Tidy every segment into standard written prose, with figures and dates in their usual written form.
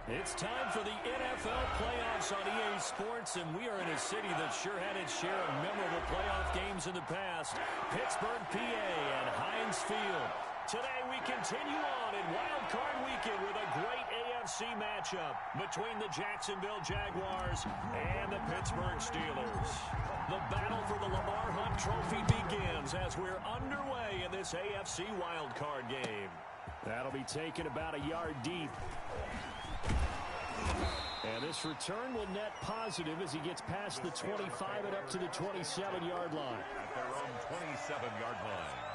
It's time for the NFL playoffs on EA Sports, and we are in a city that sure had its share of memorable playoff games in the past. Pittsburgh, PA, and Heinz Field. Today we continue on in Wild Card Weekend with a great AFC matchup between the Jacksonville Jaguars and the Pittsburgh Steelers. The battle for the Lamar Hunt Trophy begins as we're underway in this AFC Wild Card game. That'll be taken about a yard deep. And this return will net positive as he gets past the 25 and up to the 27-yard line. At their own 27-yard line.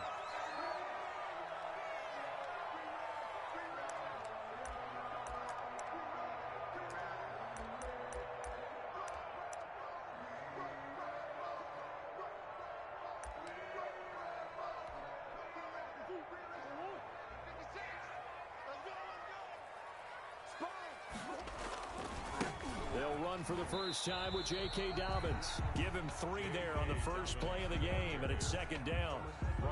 They'll run for the first time with J.K. Dobbins. Give him 3 there on the first play of the game, and it's second down.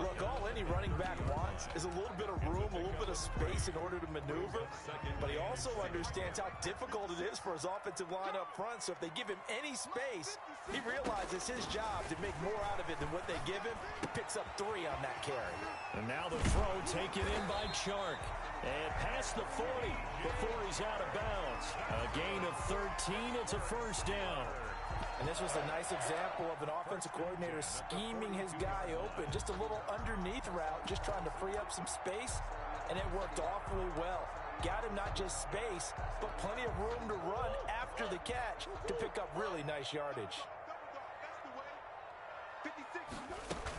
Look, all any running back wants is a little bit of room, a little bit of space in order to maneuver. But he also understands how difficult it is for his offensive line up front. So if they give him any space, he realizes his job to make more out of it than what they give him. He picks up 3 on that carry. And now the throw taken in by Chark. And past the 40 before he's out of bounds. A gain of 13. It's a first down. And this was a nice example of an offensive coordinator scheming his guy open. Just a little underneath route, just trying to free up some space. And it worked awfully well. Got him not just space, but plenty of room to run after the catch to pick up really nice yardage.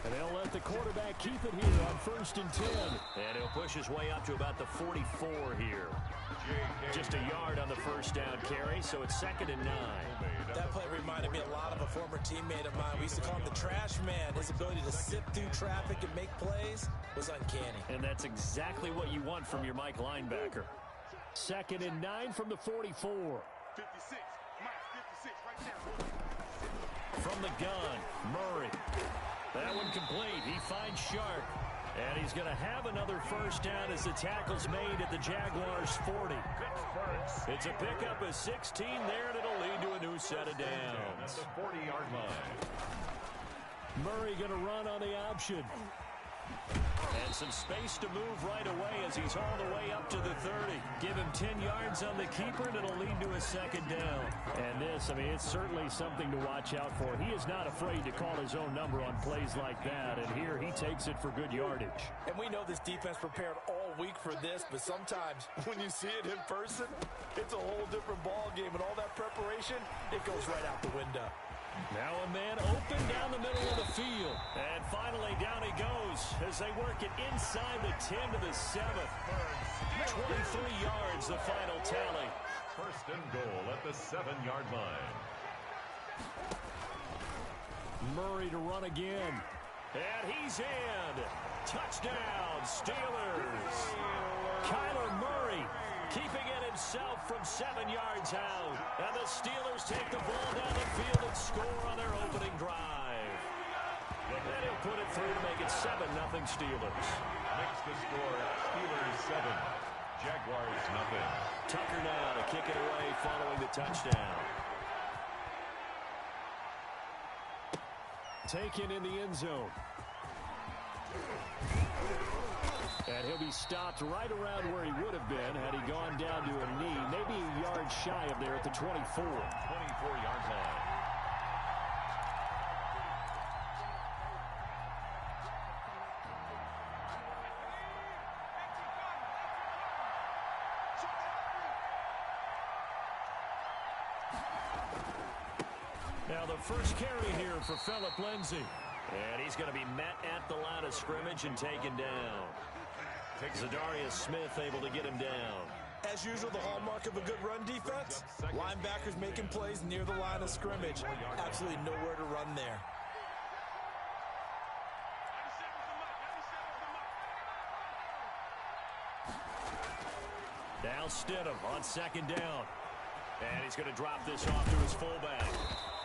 And they'll let the quarterback keep it here on 1st and 10. And he'll push his way up to about the 44 here. Just a yard on the first down carry, so it's 2nd and 9. That play reminded me a lot of a former teammate of mine. We used to call him the trash man. His ability to sift through traffic and make plays was uncanny. And that's exactly what you want from your Mike linebacker. 2nd and 9 from the 44. 56. Mike, 56 right there. From the gun, Murray. That one complete. He finds Sharp. And he's going to have another first down as the tackle's made at the Jaguars' 40. It's a pickup of 16 there, and it'll lead to a new set of downs. At the 40-yard line. Murray going to run on the option. And some space to move right away as he's all the way up to the 30. Give him 10 yards on the keeper, and it'll lead to a second down. And this, I mean, it's certainly something to watch out for. He is not afraid to call his own number on plays like that, and here he takes it for good yardage. And we know this defense prepared all week for this, but sometimes when you see it in person, it's a whole different ball game, and all that preparation, it goes right out the window. Now a man open down the middle of the field. And finally down he goes as they work it inside the 10 to the 7. 23 yards the final tally. 1st and goal at the 7-yard line. Murray to run again. And he's in. Touchdown, Steelers. Kyler Murray keeping it himself from 7 yards out. And the Steelers take the ball down the field and score on their opening drive. And he'll put it through to make it 7-0 Steelers. Makes the score Steelers 7, Jaguars 0. Tucker now to kick it away following the touchdown. Taken in the end zone. And he'll be stopped right around where he would have been had he gone down to a knee, maybe a yard shy of there at the 24. 24-yard line. Now the first carry here for Phillip Lindsay. And he's going to be met at the line of scrimmage and taken down. Zadarius Smith able to get him down. As usual, the hallmark of a good run defense, linebackers making plays near the line of scrimmage. Absolutely nowhere to run there. Now Stidham on 2nd down. And he's going to drop this off to his fullback.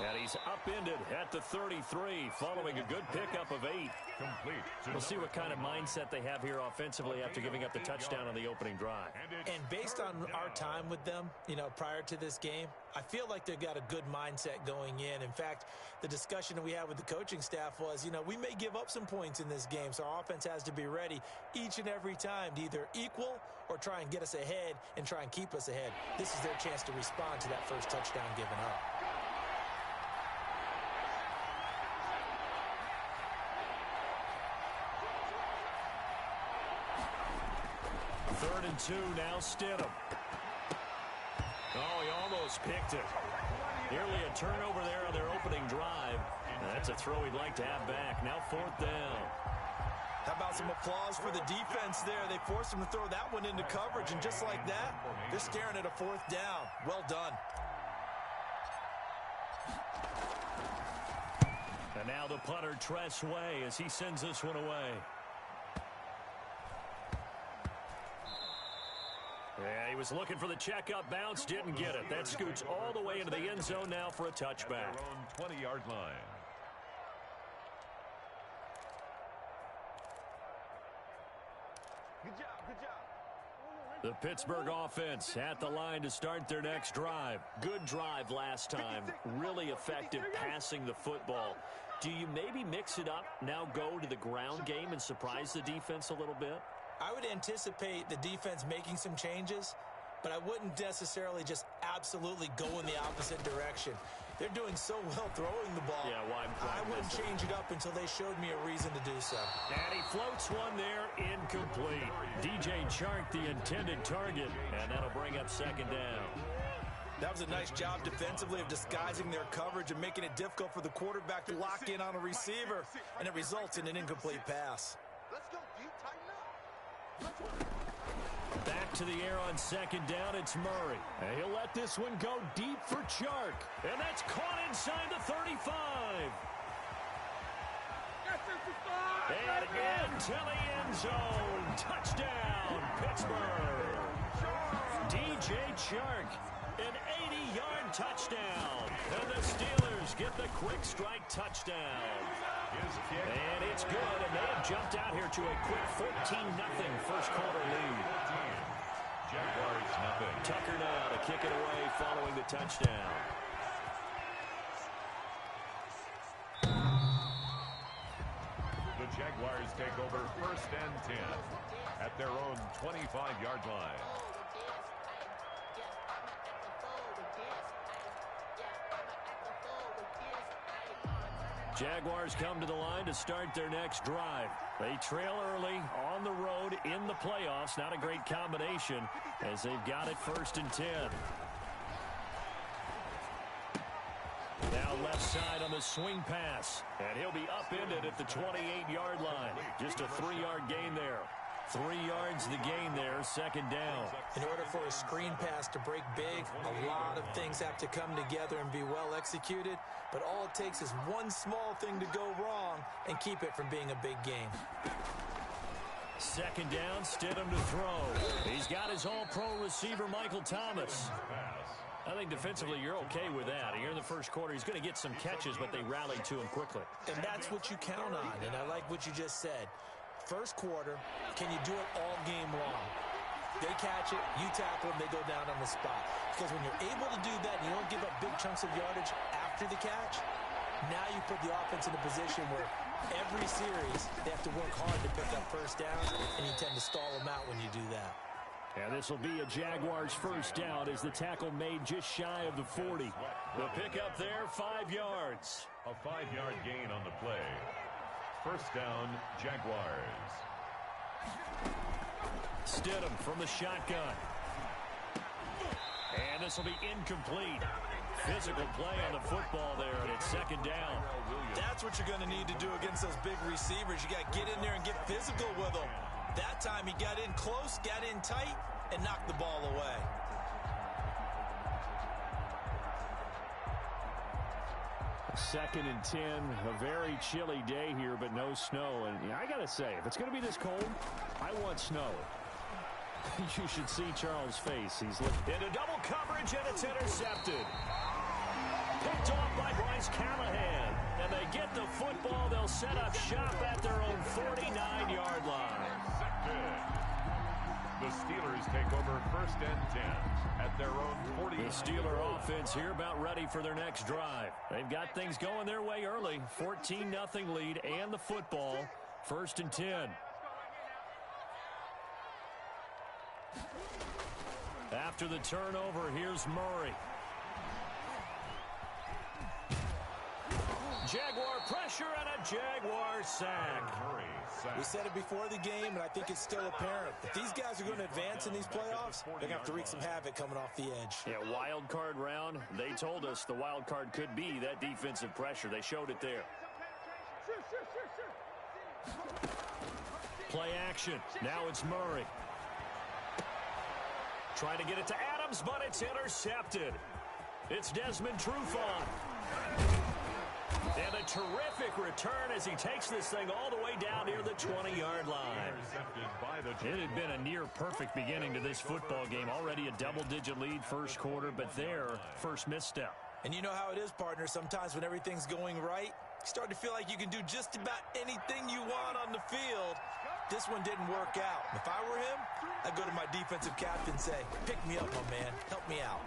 And he's upended at the 33 following a good pickup of 8. Complete. We'll see what kind of mindset they have here offensively after giving up the touchdown on the opening drive. And based on our time with them, prior to this game, I feel like they've got a good mindset going in. In fact, the discussion that we had with the coaching staff was, we may give up some points in this game, so our offense has to be ready each and every time to either equal or try and get us ahead and try and keep us ahead. This is their chance to respond to that first touchdown given up. Third and 2, now Stidham. Oh, he almost picked it. Nearly a turnover there on their opening drive. That's a throw he'd like to have back. Now 4th down. How about some applause for the defense there? They forced him to throw that one into coverage, and just like that, they're staring at a 4th down. Well done. And now the punter, Tress Way, as he sends this one away. Yeah, he was looking for the checkup bounce, didn't get it. That scoots all the way into the end zone now for a touchback. At their own 20-yard line. Good job, good job. The Pittsburgh offense at the line to start their next drive. Good drive last time. Really effective passing the football. Do you maybe mix it up, now go to the ground game and surprise the defense a little bit? I would anticipate the defense making some changes, but I wouldn't necessarily just absolutely go in the opposite direction. They're doing so well throwing the ball. Yeah, why I wouldn't change it up until they showed me a reason to do so. And he floats one there, incomplete. DJ Chark, the intended target, and that'll bring up 2nd down. That was a nice job defensively of disguising their coverage and making it difficult for the quarterback to lock in on a receiver, and it results in an incomplete pass. Let's go, D. Tighten up. Back to the air on 2nd down, it's Murray. And he'll let this one go deep for Chark. And that's caught inside the 35. And into the end zone. Touchdown, Pittsburgh. DJ Chark, an 80-yard touchdown. And the Steelers get the quick strike touchdown. And it's good, and they have jumped out here to a quick 14-0 first quarter lead. Jaguars nothing. Tucker now to kick it away following the touchdown. The Jaguars take over 1st and 10 at their own 25-yard line. Jaguars come to the line to start their next drive. They trail early on the road in the playoffs. Not a great combination as they've got it 1st and 10. Now left side on the swing pass. And he'll be upended at the 28-yard line. Just a 3-yard gain there. 3 yards the gain there, 2nd down. In order for a screen pass to break big, a lot of things have to come together and be well executed. But all it takes is one small thing to go wrong and keep it from being a big game. 2nd down, Stidham to throw. He's got his all-pro receiver, Michael Thomas. I think defensively you're okay with that. Here in the first quarter, he's going to get some catches, but they rallied to him quickly. And that's what you count on, and I like what you just said. First quarter, can you do it all game long? They catch it, you tackle them, they go down on the spot. Because when you're able to do that and you don't give up big chunks of yardage after the catch, now you put the offense in a position where every series they have to work hard to pick up first downs, and you tend to stall them out when you do that. And this will be a Jaguars first down as the tackle made just shy of the 40. The pickup there, 5 yards. A 5-yard gain on the play. First down, Jaguars. Stidham from the shotgun. And this will be incomplete. Physical play on the football there, and it's 2nd down. That's what you're going to need to do against those big receivers. You got to get in there and get physical with them. That time he got in close, got in tight, and knocked the ball away. Second and 10, a very chilly day here, but no snow. And I got to say, if it's going to be this cold, I want snow. You should see Charles' face. He's into double coverage, and it's intercepted. Picked off by Brian. is Callahan. And they get the football. They'll set up shop at their own 49-yard line. The Steelers take over 1st and 10 at their own 40. The Steeler offense here about ready for their next drive. They've got things going their way early. 14-0 lead and the football. 1st and 10. After the turnover, here's Murray. Jaguar pressure and a Jaguar sack. We said it before the game, and I think it's still apparent. If these guys are going to advance in these playoffs, they're going to have to wreak some havoc coming off the edge. Yeah, wild card round. They told us the wild card could be that defensive pressure. They showed it there. Play action. Now it's Murray. Trying to get it to Adams, but it's intercepted. It's Desmond Trufant. And a terrific return as he takes this thing all the way down near the 20-yard line. It had been a near-perfect beginning to this football game. Already a double-digit lead first quarter, but their first misstep. And you know how it is, partner. Sometimes when everything's going right, you start to feel like you can do just about anything you want on the field. This one didn't work out. If I were him, I'd go to my defensive captain and say, pick me up, my man. Help me out.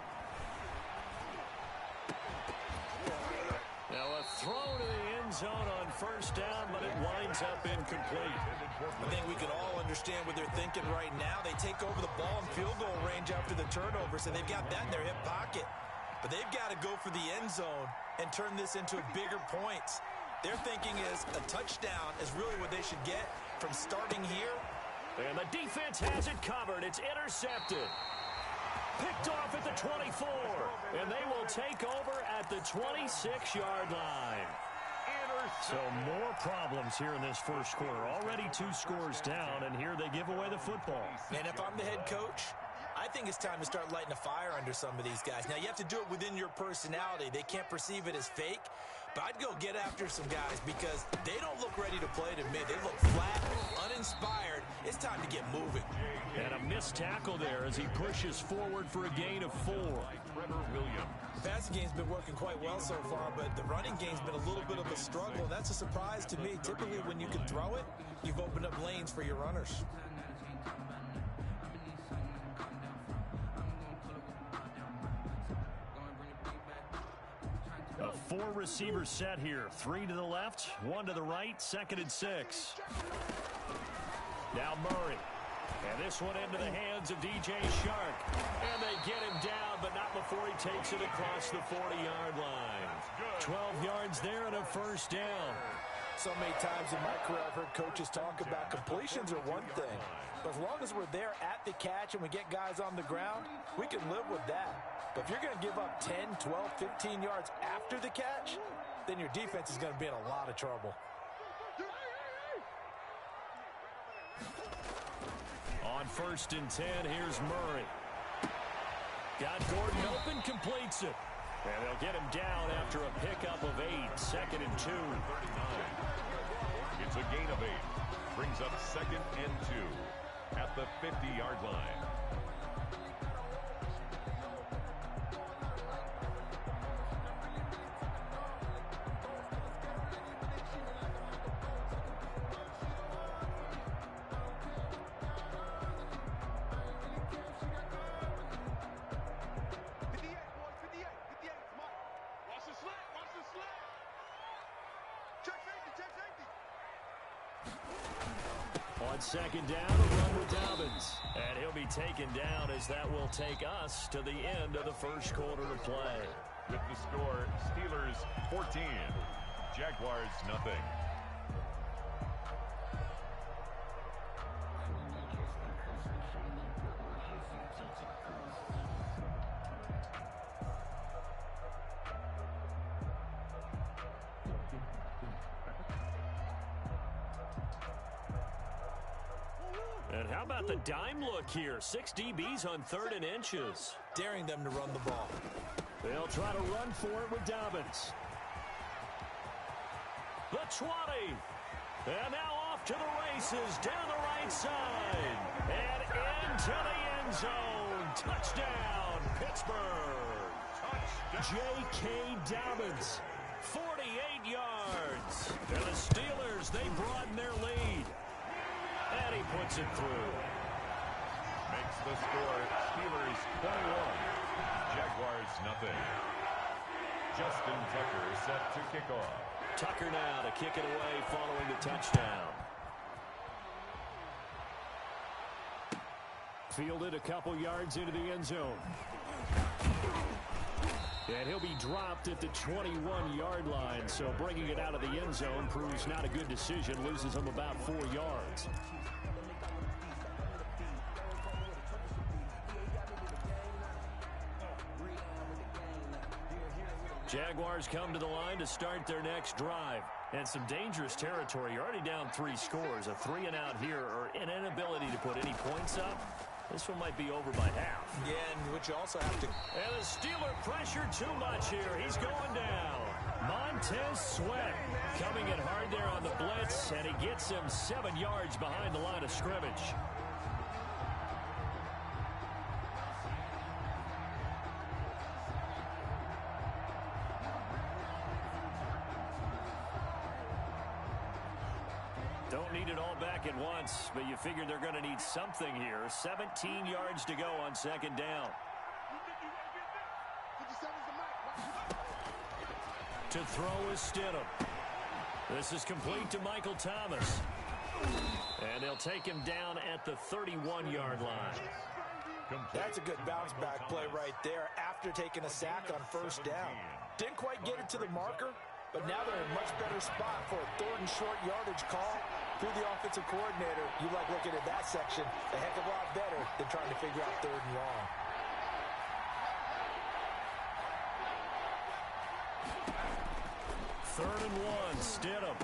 Now a throw to the end zone on 1st down, but it winds up incomplete. I think we can all understand what they're thinking right now. They take over the ball in field goal range after the turnover, so they've got that in their hip pocket. But they've got to go for the end zone and turn this into bigger points. Their thinking is a touchdown is really what they should get from starting here. And the defense has it covered. It's intercepted. Picked off at the 24. And they will take over at the 26-yard line. So more problems here in this first quarter. Already 2 scores down, and here they give away the football. And if I'm the head coach, I think it's time to start lighting a fire under some of these guys. Now, you have to do it within your personality. They can't perceive it as fake. But I'd go get after some guys because they don't look ready to play to me. They look flat, uninspired. It's time to get moving. And a missed tackle there as he pushes forward for a gain of 4. The passing game's been working quite well so far, but the running game's been a little bit of a struggle. And that's a surprise to me. Typically, when you can throw it, you've opened up lanes for your runners. A 4-receiver set here. 3 to the left, 1 to the right, 2nd and 6. Now Murray. And this one into the hands of DJ Shark. And they get him down, but not before he takes it across the 40-yard line. 12 yards there and a 1st down. So many times in my career I've heard coaches talk about completions are one thing. But as long as we're there at the catch and we get guys on the ground, we can live with that. But if you're going to give up 10, 12, 15 yards after the catch, then your defense is going to be in a lot of trouble. On 1st and 10, here's Murray. Got Gordon open, completes it. And they'll get him down after a pickup of 8, 2nd and 2. It's a gain of 8. Brings up 2nd and 2 at the 50-yard line. On 2nd down, a run with Dobbins. And he'll be taken down as that will take us to the end of the first quarter of play. With the score, Steelers 14, Jaguars nothing. And how about the dime look here? 6 DBs on 3rd and inches. Daring them to run the ball. They'll try to run for it with Dobbins. The 20. And now off to the races down the right side. And into the end zone. Touchdown, Pittsburgh. J.K. Dobbins. 48 yards. And the Steelers, they broaden their lead. And he puts it through. Makes the score Steelers 21. Jaguars nothing. Justin Tucker set to kick off. Tucker now to kick it away following the touchdown. Fielded a couple yards into the end zone. And he'll be dropped at the 21-yard line, so bringing it out of the end zone proves not a good decision, loses him about 4 yards. Jaguars come to the line to start their next drive. And some dangerous territory. You're already down 3 scores. A 3-and-out here or an inability to put any points up. This one might be over by half. Yeah, and which you also have to... And the Steeler pressure too much here. He's going down. Montez Sweat coming in hard there on the blitz, and he gets him 7 yards behind the line of scrimmage. Don't need it all back at once, but you figure they're going to need something here. 17 yards to go on second down. To throw is Stidham. This is complete to Michael Thomas. And they'll take him down at the 31-yard line. That's a good bounce-back play right there after taking a sack on first down. Didn't quite get it to the marker, but now they're in a much better spot for a third and short yardage call. Through the offensive coordinator, you like looking at that section a heck of a lot better than trying to figure out third and long. Third and 1, Stidham.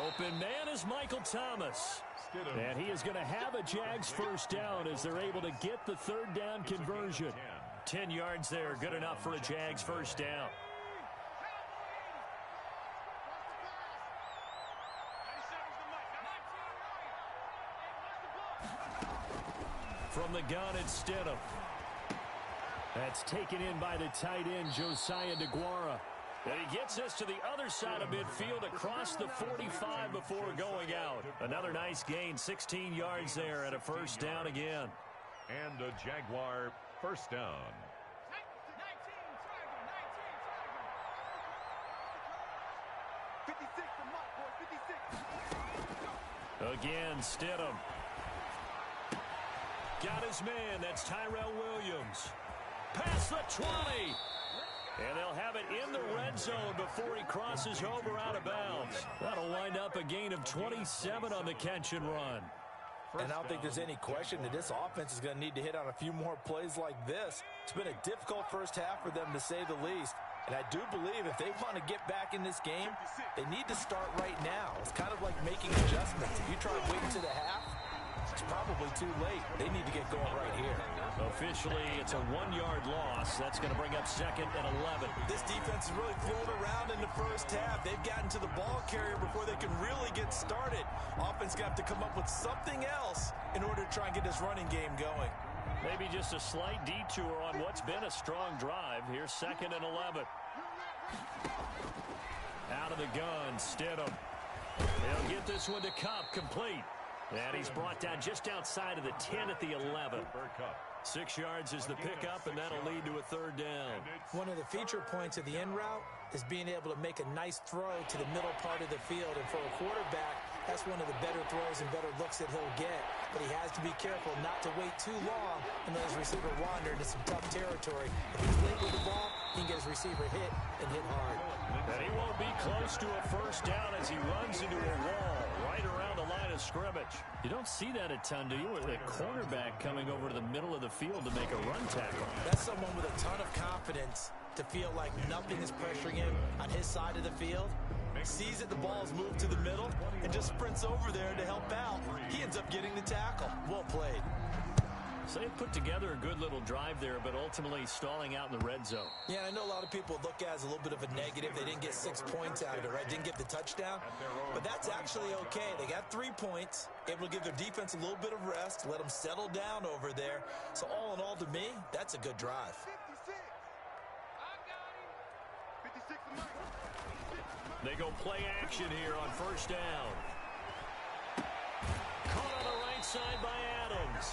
Open man is Michael Thomas. And he is going to have a Jags first down as they're able to get the third down conversion. 10 yards there, good enough for a Jags first down. From the gun, it's Stidham. That's taken in by the tight end, Josiah DeGuara. And he gets us to the other side of midfield across the 45 before going out. Another nice gain, 16 yards there and a first down again. And a Jaguar first down. Again, Stidham. Got his man. That's Tyrell Williams. Past the 20. And they'll have it in the red zone before he crosses over out of bounds. That'll wind up a gain of 27 on the catch and run. And I don't think there's any question that this offense is going to need to hit on a few more plays like this. It's been a difficult first half for them, to say the least. And I do believe if they want to get back in this game, they need to start right now. It's kind of like making adjustments. If you try to wait to the half, it's probably too late. They need to get going right here. Officially, it's a 1-yard loss. That's going to bring up second and 11. This defense is really floating around in the first half. They've gotten to the ball carrier before they can really get started. Offense going to have to come up with something else in order to try and get this running game going. Maybe just a slight detour on what's been a strong drive. Here's second and 11. Out of the gun, Stidham. They'll get this one to Cup, complete. And he's brought down just outside of the 10 at the 11. 6 yards is the pickup, and that'll lead to a third down. One of the feature points of the end route is being able to make a nice throw to the middle part of the field. And for a quarterback, that's one of the better throws and better looks that he'll get. But he has to be careful not to wait too long and let his receiver wander into some tough territory. If he's late with the ball, he can get his receiver hit and hit hard. And he won't be close to a first down as he runs into a wall right around the line of scrimmage. You don't see that a ton, do you? With a cornerback coming over to the middle of the field to make a run tackle. That's someone with a ton of confidence to feel like nothing is pressuring him on his side of the field. Sees that the ball's moved to the middle and just sprints over there to help out. He ends up getting the tackle. Well played. So they put together a good little drive there, but ultimately stalling out in the red zone. Yeah, I know a lot of people look at it as a little bit of a negative. They didn't get 6 points out of it, right? Didn't get the touchdown. But that's actually okay. They got 3 points, able to give their defense a little bit of rest, let them settle down over there. So all in all, to me, that's a good drive. They go play action here on first down. Caught on the right side by Adams.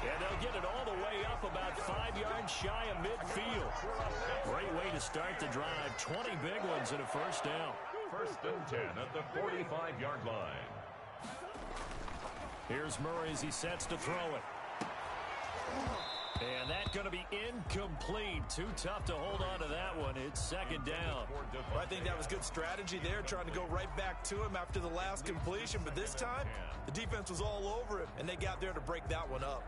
And they'll get it all the way up about 5 yards shy of midfield. Great way to start the drive. 20 big ones and a first down. First and 10 at the 45-yard line. Here's Murray as he sets to throw it. And that's going to be incomplete. Too tough to hold on to that one. It's second down. Well, I think that was good strategy there, trying to go right back to him after the last completion. But this time, the defense was all over him, and they got there to break that one up.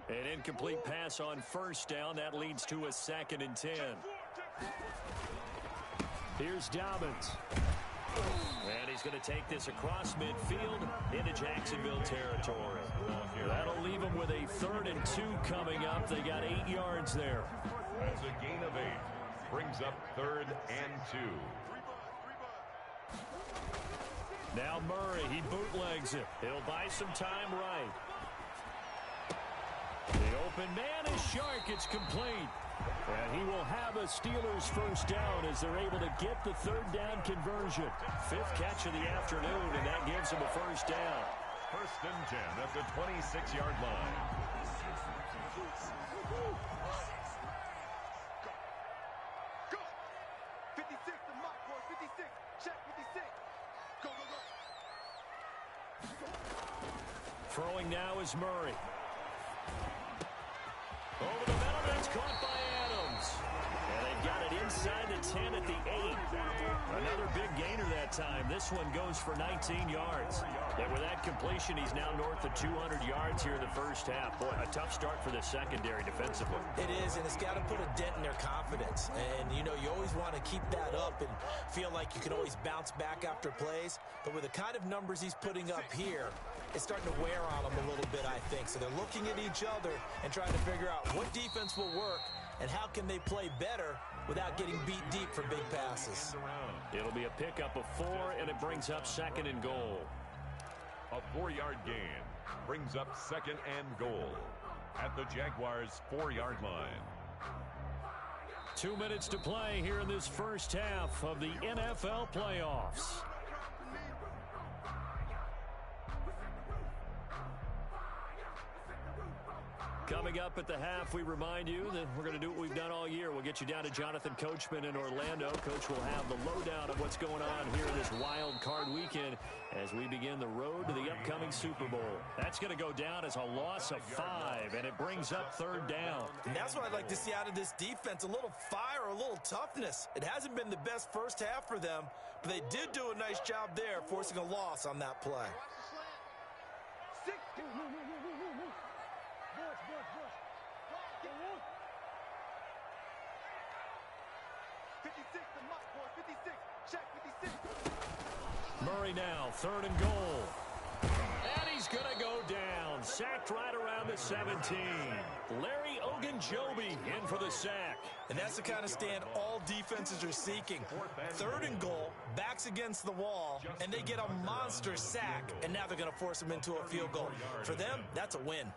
An incomplete pass on first down. That leads to a second and 10. Here's Dobbins. And he's going to take this across midfield into Jacksonville territory. That'll leave him with a 3rd and 2 coming up. They got 8 yards there. That's a gain of 8. Brings up 3rd and 2. Now Murray, he bootlegs it. He'll buy some time right. The open man is Shark. It's complete. And he will have a Steelers first down as they're able to get the 3rd down conversion. 5th catch of the afternoon, and that gives him a first down. First and 10 at the 26-yard line. Go. 56 to Mike, boy. 56. Check 56. Go, go, go. Throwing now is Murray. Over the middle, that's caught by Adams. And they've got it inside the 10 at the 8. Another big gainer that time. This one goes for 19 yards. And with that completion, he's now north of 200 yards here in the first half. Boy, a tough start for the secondary defensively. It is, and it's got to put a dent in their confidence. And, you know, you always want to keep that up and feel like you can always bounce back after plays. But with the kind of numbers he's putting up here, it's starting to wear on them a little bit, I think. So they're looking at each other and trying to figure out what defense will work and how can they play better without getting beat deep for big passes. It'll be a pickup of 4, and it brings up 2nd and goal. A 4-yard gain brings up 2nd and goal at the Jaguars' 4-yard line. 2 minutes to play here in this first half of the NFL playoffs. Coming up at the half, we remind you that we're going to do what we've done all year. We'll get you down to Jonathan Coachman in Orlando. Coach will have the lowdown of what's going on here this wild card weekend as we begin the road to the upcoming Super Bowl. That's going to go down as a loss of 5, and it brings up 3rd down. And that's what I'd like to see out of this defense, a little fire, a little toughness. It hasn't been the best first half for them, but they did do a nice job there, forcing a loss on that play. 56 to Mike, boy. 56. Check 56. Murray now, 3rd and goal. And he's going to go down. Sacked right around the 17. Larry Ogunjobi in for the sack. And that's the kind of stand all defenses are seeking. 3rd and goal, backs against the wall, and they get a monster sack. And now they're going to force them into a field goal. For them, that's a win.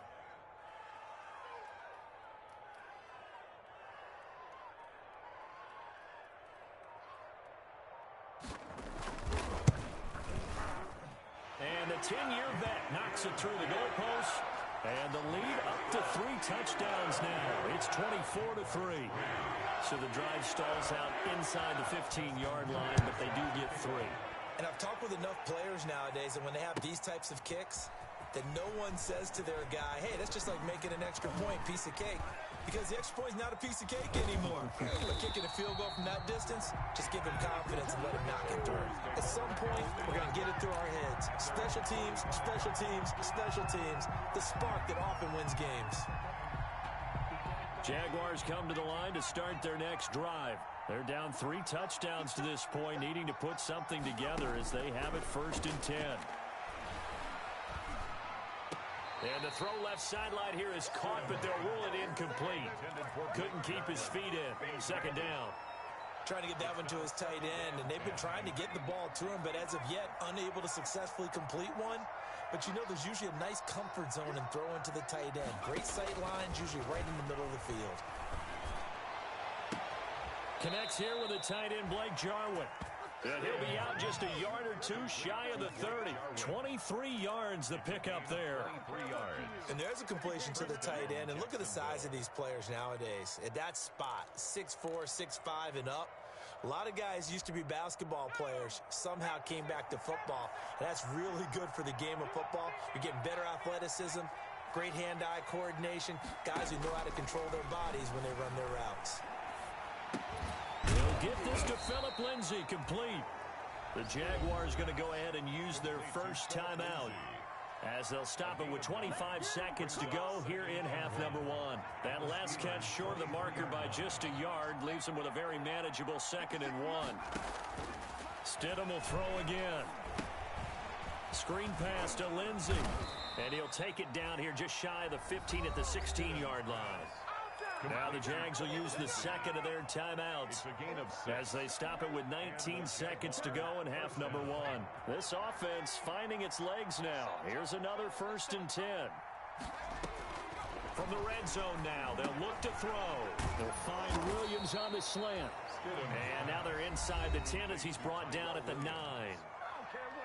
And the 10-year vet knocks it through the goalpost. And the lead up to 3 touchdowns now. It's 24-3. So the drive stalls out inside the 15-yard line, but they do get 3. And I've talked with enough players nowadays, and when they have these types of kicks, that no one says to their guy, hey, that's just like making an extra point, piece of cake. Because the extra point is not a piece of cake anymore. But kicking a field goal from that distance, just give him confidence and let him knock it through. At some point, we're going to get it through our heads. Special teams, special teams, special teams. The spark that often wins games. Jaguars come to the line to start their next drive. They're down 3 touchdowns to this point, needing to put something together as they have it 1st and 10. And the throw left sideline here is caught, but they'll rule it incomplete. Couldn't keep his feet in. 2nd down. Trying to get that one to his tight end, and they've been trying to get the ball to him, but as of yet, unable to successfully complete one. But you know, there's usually a nice comfort zone in throwing to the tight end. Great sight lines, usually right in the middle of the field. Connects here with the tight end, Blake Jarwin. And he'll be out just a yard or two shy of the 30. 23 yards the pickup there. 23 yards. And there's a completion to the tight end. And look at the size of these players nowadays. At that spot, 6'4", 6'5", and up. A lot of guys used to be basketball players, somehow came back to football. And that's really good for the game of football. You're getting better athleticism, great hand-eye coordination, guys who know how to control their bodies when they run their routes. He'll get this to Phillip Lindsay, complete. The Jaguars going to go ahead and use their first timeout, as they'll stop it with 25 seconds to go here in half number one. That last catch short of the marker by just a yard leaves them with a very manageable 2nd and 1. Stidham will throw again. Screen pass to Lindsay, and he'll take it down here just shy of the 15 at the 16-yard line. Now the Jags will use the second of their timeouts as they stop it with 19 seconds to go in half number one. This offense finding its legs now. Here's another 1st and 10. From the red zone now, they'll look to throw. They'll find Williams on the slant. And now they're inside the 10 as he's brought down at the 9.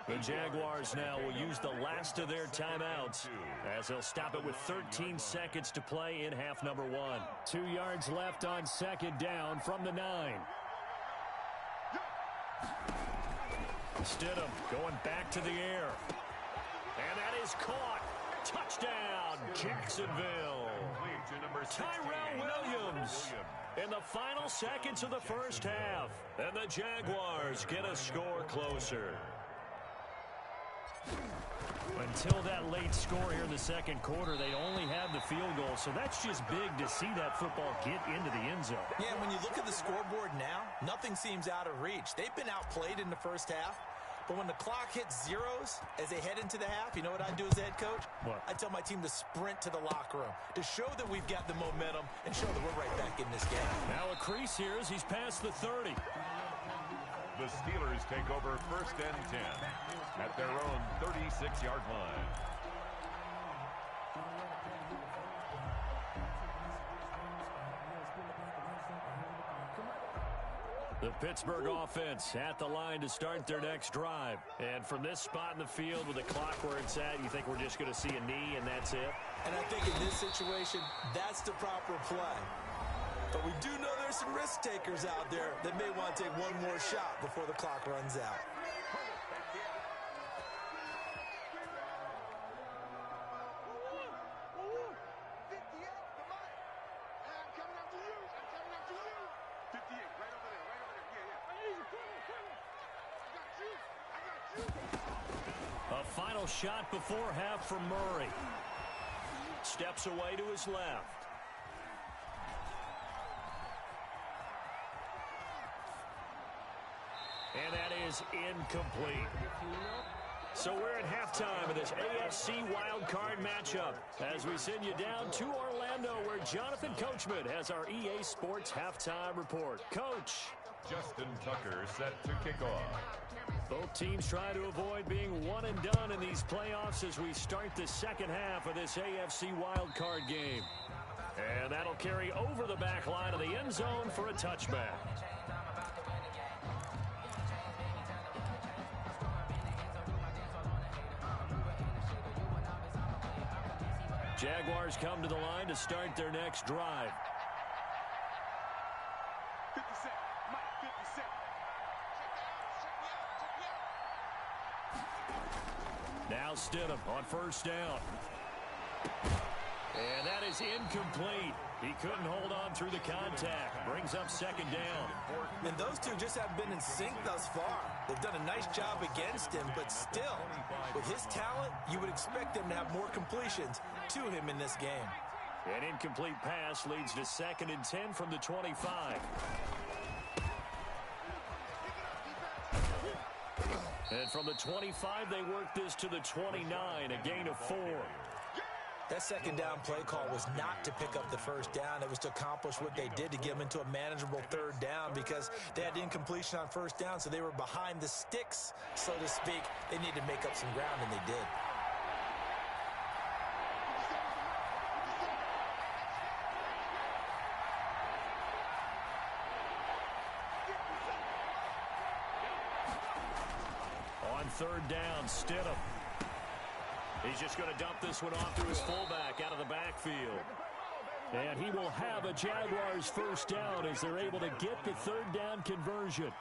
The Jaguars now will use the last of their timeouts as they'll stop it with 13 seconds to play in half number one. 2 yards left on 2nd down from the 9. Stidham going back to the air. And that is caught. Touchdown, Jacksonville. Tyrell Williams in the final seconds of the first half. And the Jaguars get a score closer. Until that late score here in the 2nd quarter, they only had the field goal. So that's just big to see that football get into the end zone. Yeah, when you look at the scoreboard now, nothing seems out of reach. They've been outplayed in the first half. But when the clock hits zeros as they head into the half, you know what I do as a head coach? What? I tell my team to sprint to the locker room to show that we've got the momentum and show that we're right back in this game. Now a crease here as he's past the 30. The Steelers take over 1st and 10 at their own 36-yard line. The Pittsburgh offense at the line to start their next drive. And from this spot in the field with the clock where it's at, you think we're just going to see a knee and that's it? And I think in this situation, that's the proper play. But we do know there's some risk takers out there that may want to take one more shot before the clock runs out. A final shot before half for Murray. Steps away to his left. And that is incomplete. So we're at halftime of this AFC wildcard matchup as we send you down to Orlando where Jonathan Coachman has our EA Sports halftime report. Coach. Justin Tucker set to kick off. Both teams try to avoid being one and done in these playoffs as we start the 2nd half of this AFC wildcard game. And that'll carry over the back line of the end zone for a touchback. Jaguars come to the line to start their next drive. 50 seconds. Mike, 50 seconds. Now Stidham on 1st down. And that is incomplete. He couldn't hold on through the contact. Brings up 2nd down. And those two just haven't been in sync thus far. They've done a nice job against him, but still, with his talent, you would expect them to have more completions to him in this game. An incomplete pass leads to 2nd and 10 from the 25. And from the 25, they work this to the 29, a gain of 4. That second down play call was not to pick up the first down. It was to accomplish what they did to get them into a manageable third down because they had incompletion on first down, so they were behind the sticks, so to speak. They needed to make up some ground, and they did. On third down, Stidham. He's just going to dump this one off to his fullback out of the backfield. And he will have a Jaguars first down as they're able to get the third down conversion.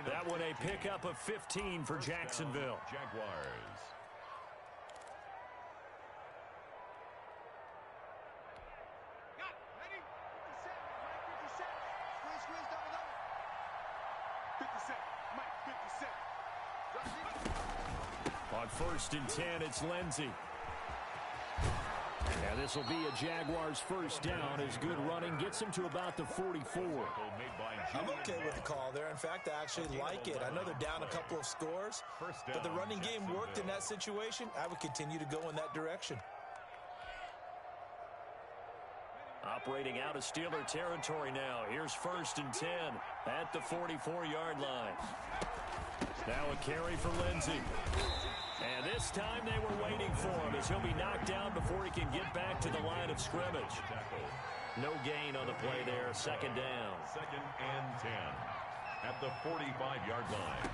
That one a pickup of 15 for Jacksonville. Jaguars. Ready? 57, Mike 57. Squeeze, double, double. 57, Mike 57. On first and 10, it's Lindsey. And this will be a Jaguars first down as good running gets him to about the 44. I'm okay with the call there. In fact, I actually like it. I know they're down a couple of scores, but the running game worked in that situation. I would continue to go in that direction. Operating out of Steeler territory now. Here's first and 10 at the 44-yard line. Now a carry for Lindsey. And this time they were waiting for him as he'll be knocked down before he can get back to the line of scrimmage. No gain on the play there. Second down. Second and 10 at the 45-yard line.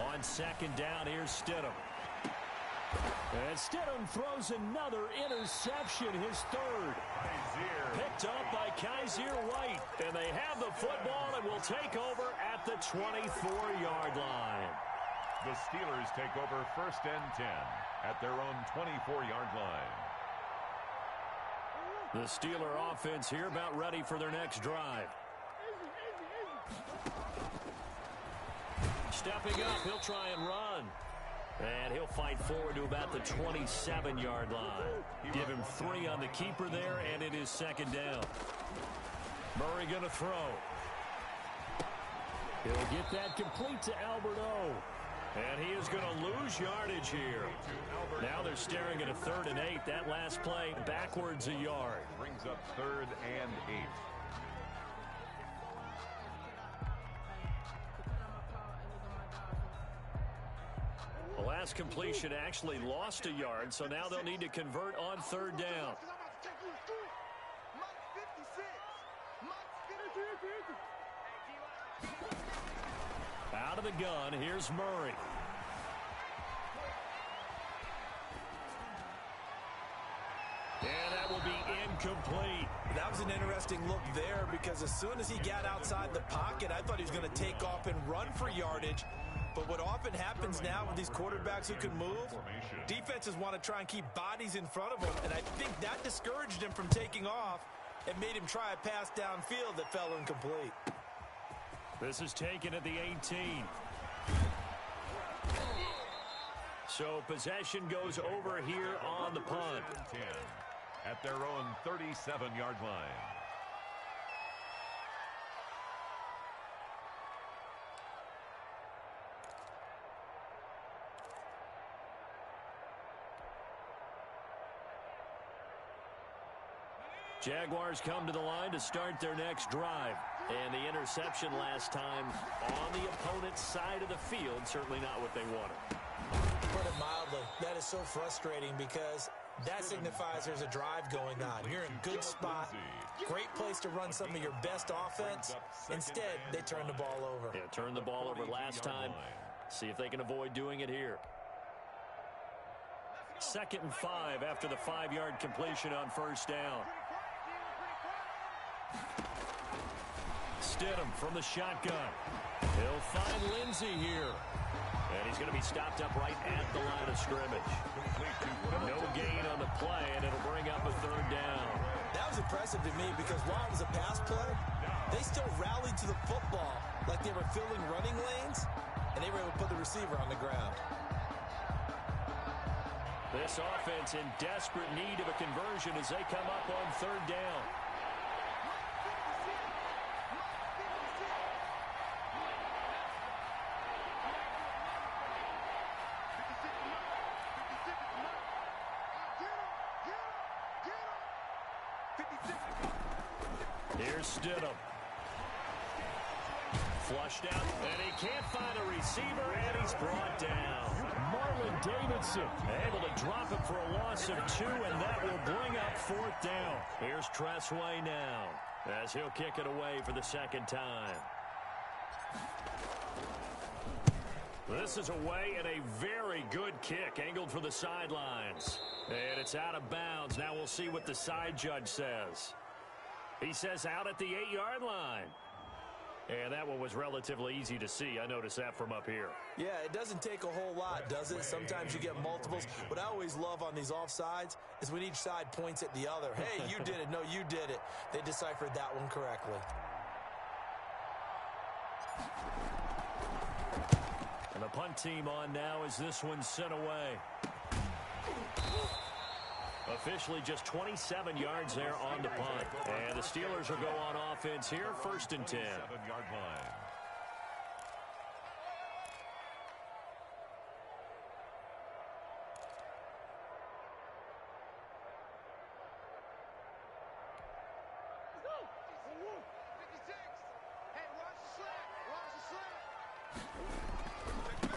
On second down, here's Stidham. And Stidham throws another interception, his third. Picked up by Kaiser White. And they have the football and will take over at the 24-yard line. The Steelers take over first and 10 at their own 24-yard line. The Steeler offense here about ready for their next drive. Stepping up, he'll try and run. And he'll fight forward to about the 27-yard line. Give him 3 on the keeper there, and it is second down. Murray going to throw. He'll get that complete to Albert O. And he is going to lose yardage here. Now they're staring at a 3rd and 8. That last play backwards a yard. Brings up 3rd and 8. The last completion actually lost a yard, so now they'll need to convert on 3rd down. Out of the gun, here's Murray. And that will be incomplete. That was an interesting look there because as soon as he got outside the pocket, I thought he was going to take off and run for yardage. But what often happens now with these quarterbacks who can move, defenses want to try and keep bodies in front of them, and I think that discouraged him from taking off and made him try a pass downfield that fell incomplete. This is taken at the 18. So possession goes over here on the punt. 10 at their own 37-yard line. Jaguars come to the line to start their next drive. And the interception last time on the opponent's side of the field, certainly not what they wanted. Put it mildly, that is so frustrating because that signifies there's a drive going on. You're in a good spot, great place to run some of your best offense. Instead, they turn the ball over. Yeah, turned the ball over last time. See if they can avoid doing it here. 2nd and 5 after the 5-yard completion on first down. Stidham from the shotgun. He'll find Lindsey here. And he's going to be stopped up right at the line of scrimmage. No gain on the play, and it'll bring up a 3rd down. That was impressive to me because while it was a pass play, they still rallied to the football like they were filling running lanes, and they were able to put the receiver on the ground. This offense in desperate need of a conversion as they come up on 3rd down. Here's Stidham. Flushed out, and he can't find a receiver, and he's brought down. Marlon Davidson able to drop it for a loss of 2, and that will bring up 4th down. Here's Tressway now, as he'll kick it away for the 2nd time. This is away, and a very good kick, angled for the sidelines. And it's out of bounds. Now we'll see what the side judge says. He says out at the 8-yard line. And that one was relatively easy to see. I noticed that from up here. Yeah, it doesn't take a whole lot, does it? Sometimes you get multiples. What I always love on these offsides is when each side points at the other. Hey, you did it. No, you did it. They deciphered that one correctly. And the punt team on now as this one's sent away. Officially just 27 yards there on the punt. And the Steelers will go on offense here, 1st and 10. 7-yard line.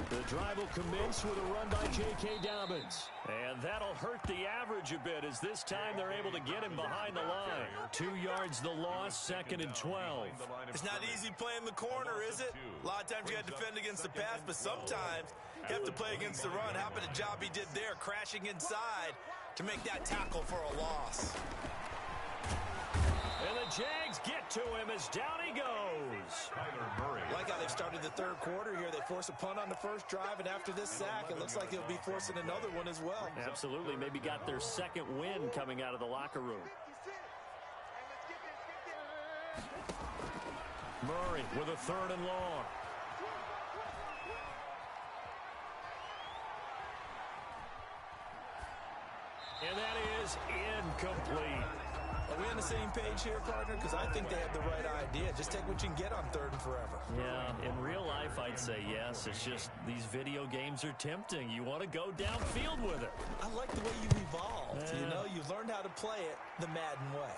The drive will commence with a run by J.K. Dobbins. And that'll hurt the average a bit as this time they're able to get him behind the line. 2 yards the loss, 2nd and 12. It's not easy playing the corner, is it? A lot of times you got to defend against the pass, but sometimes you have to play against the run. How about the job he did there, crashing inside to make that tackle for a loss? And the Jags get to him as down he goes. Like how they've started the 3rd quarter here. They force a punt on the 1st drive, and after this sack, it looks like they'll be forcing another one as well. Absolutely. Maybe got their 2nd win coming out of the locker room. Murray with a 3rd and long. And that is incomplete. Are we on the same page here, partner? Because I think they have the right idea. Just take what you can get on 3rd and forever. Yeah, in real life, I'd say yes. It's just these video games are tempting. You want to go downfield with it. I like the way you've evolved. You know, you've learned how to play it the Madden way.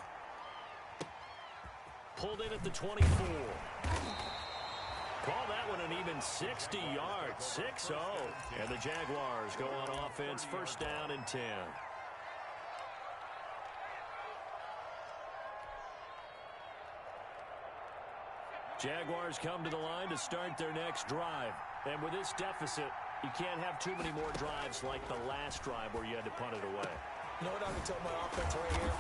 Pulled in at the 24. Call that one an even 60 yards, 6-0. And the Jaguars go on offense, 1st down and 10. Jaguars come to the line to start their next drive. And with this deficit, you can't have too many more drives like the last drive where you had to punt it away. You know what I would tell my offense right here?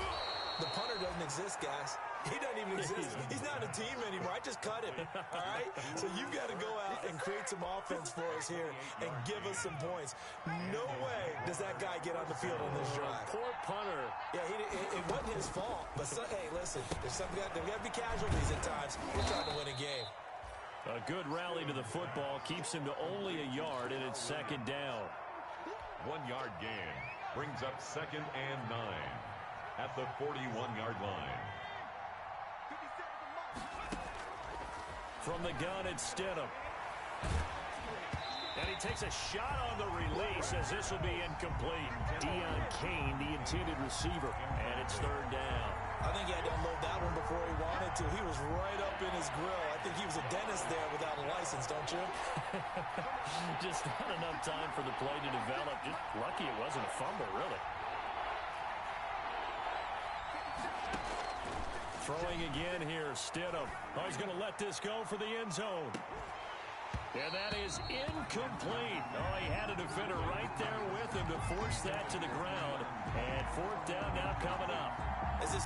The punter doesn't exist, guys. He doesn't even exist. He's not a team anymore. I just cut him, all right? So you've got to go out and create some offense for us here and give us some points. No way does that guy get on the field on this drive. Poor punter. Yeah, it wasn't his fault. But, hey, listen, there's got to be casualties at times. We're trying to win a game. A good rally to the football keeps him to only a yard, and it's 2nd down. 1-yard gain brings up 2nd and 9 at the 41-yard line. From the gun, it's Stidham. And he takes a shot on the release as this will be incomplete. Deion Kane, the intended receiver, and it's 3rd down. I think he had to unload that one before he wanted to. He was right up in his grill. I think he was a dentist there without a license, don't you? Just not enough time for the play to develop. Just lucky it wasn't a fumble, really. Throwing again here, Stidham. Oh, he's going to let this go for the end zone. And that is incomplete. Oh, he had a defender right there with him to force that to the ground. And 4th down now coming up. Is this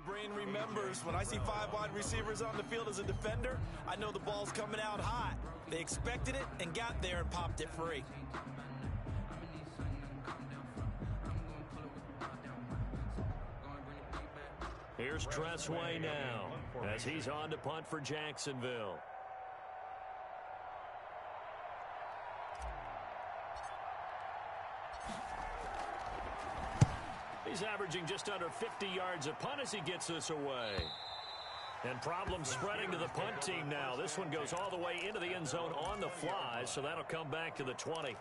brain remembers. When I see 5 wide receivers on the field as a defender, I know the ball's coming out hot. They expected it and got there and popped it free. Here's Tressway now as he's on to punt for Jacksonville. He's averaging just under 50 yards a punt as he gets this away. And problems spreading to the punt team now. This one goes all the way into the end zone on the fly, so that'll come back to the 20.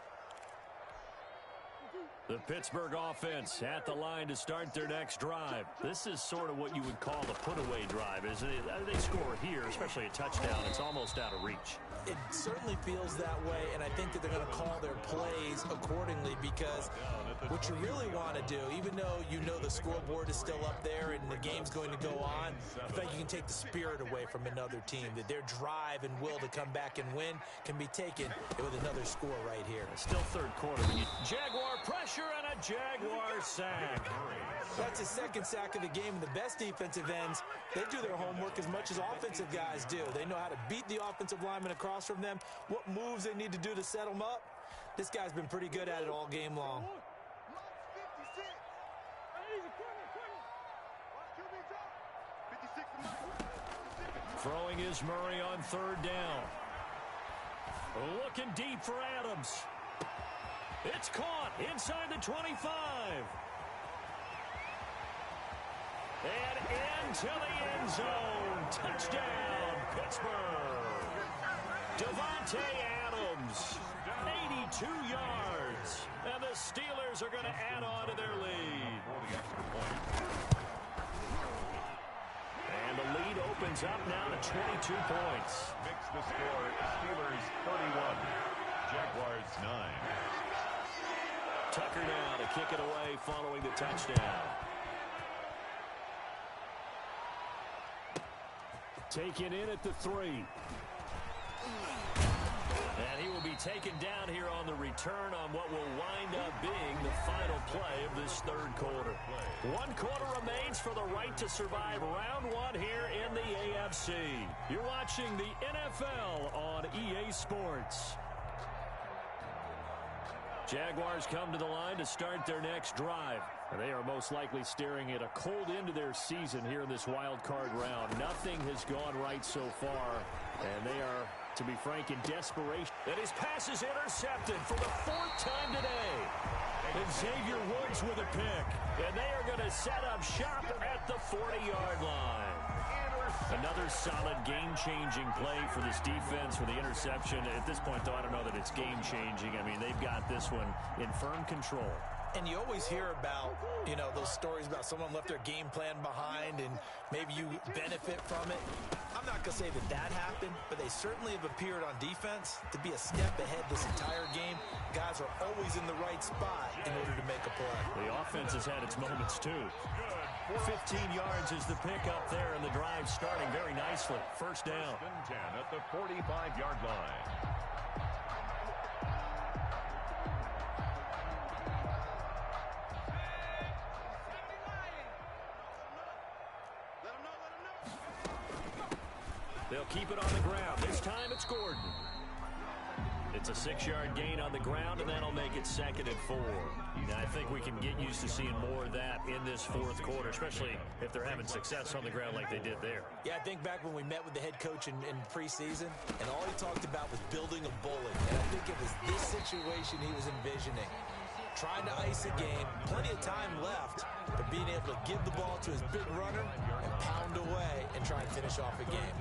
The Pittsburgh offense at the line to start their next drive. This is sort of what you would call the put-away drive, isn't it? They score here, especially a touchdown. It's almost out of reach. It certainly feels that way, and I think that they're going to call their plays accordingly, because what you really want to do, even though you know the scoreboard is still up there and the game's going to go on, I think you can take the spirit away from another team, that their drive and will to come back and win can be taken with another score right here. Still third quarter. Jaguar pressure and a Jaguar sack. That's his second sack of the game, and the best defensive ends, they do their homework as much as offensive guys do. They know how to beat the offensive lineman across from them, what moves they need to do to set them up. This guy's been pretty good at it all game long. Throwing is Murray on third down. Looking deep for Adams. It's caught inside the 25. And into the end zone. Touchdown, Pittsburgh. Devontae Adams, 82 yards. And the Steelers are going to add on to their lead. And the lead opens up now to 22 points. Makes the score Steelers 31, Jaguars 9. Tucker now to kick it away following the touchdown. Taken in at the 3. And he will be taken down here on the return on what will wind up being the final play of this third quarter. 1 quarter remains for the right to survive round 1 here in the AFC. You're watching the NFL on EA Sports. Jaguars come to the line to start their next drive. They are most likely staring at a cold end to their season here in this wild card round. Nothing has gone right so far, and they are, to be frank, in desperation. And his pass is intercepted for the 4th time today. And Xavier Woods with a pick. And they are going to set up shop at the 40-yard line. Another solid game-changing play for this defense for the interception. At this point, though, I don't know that it's game-changing. I mean, they've got this one in firm control. And you always hear about, you know, those stories about someone left their game plan behind and maybe you benefit from it. I'm not going to say that that happened, but they certainly have appeared on defense to be a step ahead this entire game. Guys are always in the right spot in order to make a play. The offense has had its moments, too. 15 yards is the pickup there, and the drive starting very nicely. First down. 10 at the 45-yard line. They'll keep it on the ground. This time it's Gordon. It's a 6-yard gain on the ground, and that'll make it 2nd and 4. Now, I think we can get used to seeing more of that in this fourth quarter, especially if they're having success on the ground like they did there. Yeah, I think back when we met with the head coach in preseason, and all he talked about was building a bullet. And I think it was this situation he was envisioning. Trying to ice a game, plenty of time left, but being able to give the ball to his big runner and pound away and try and finish off a game.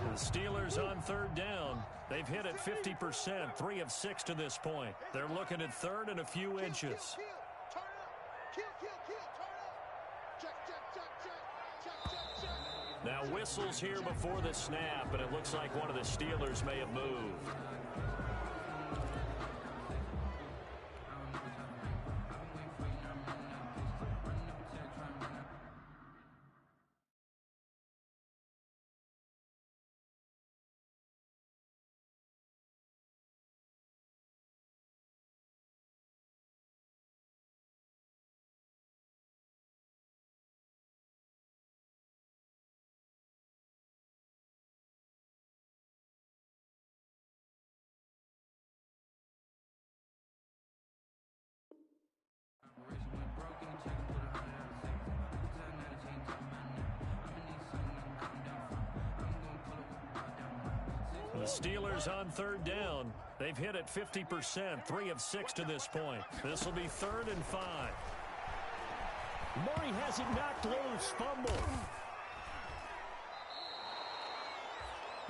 The Steelers on third down. They've hit it 50%, 3 of 6 to this point. They're looking at third and a few inches. Now whistles here before the snap, and it looks like one of the Steelers may have moved. The Steelers on third down. They've hit it 50%, 3 of 6 to this point. This will be 3rd and 5. Murray has it knocked loose. Fumble.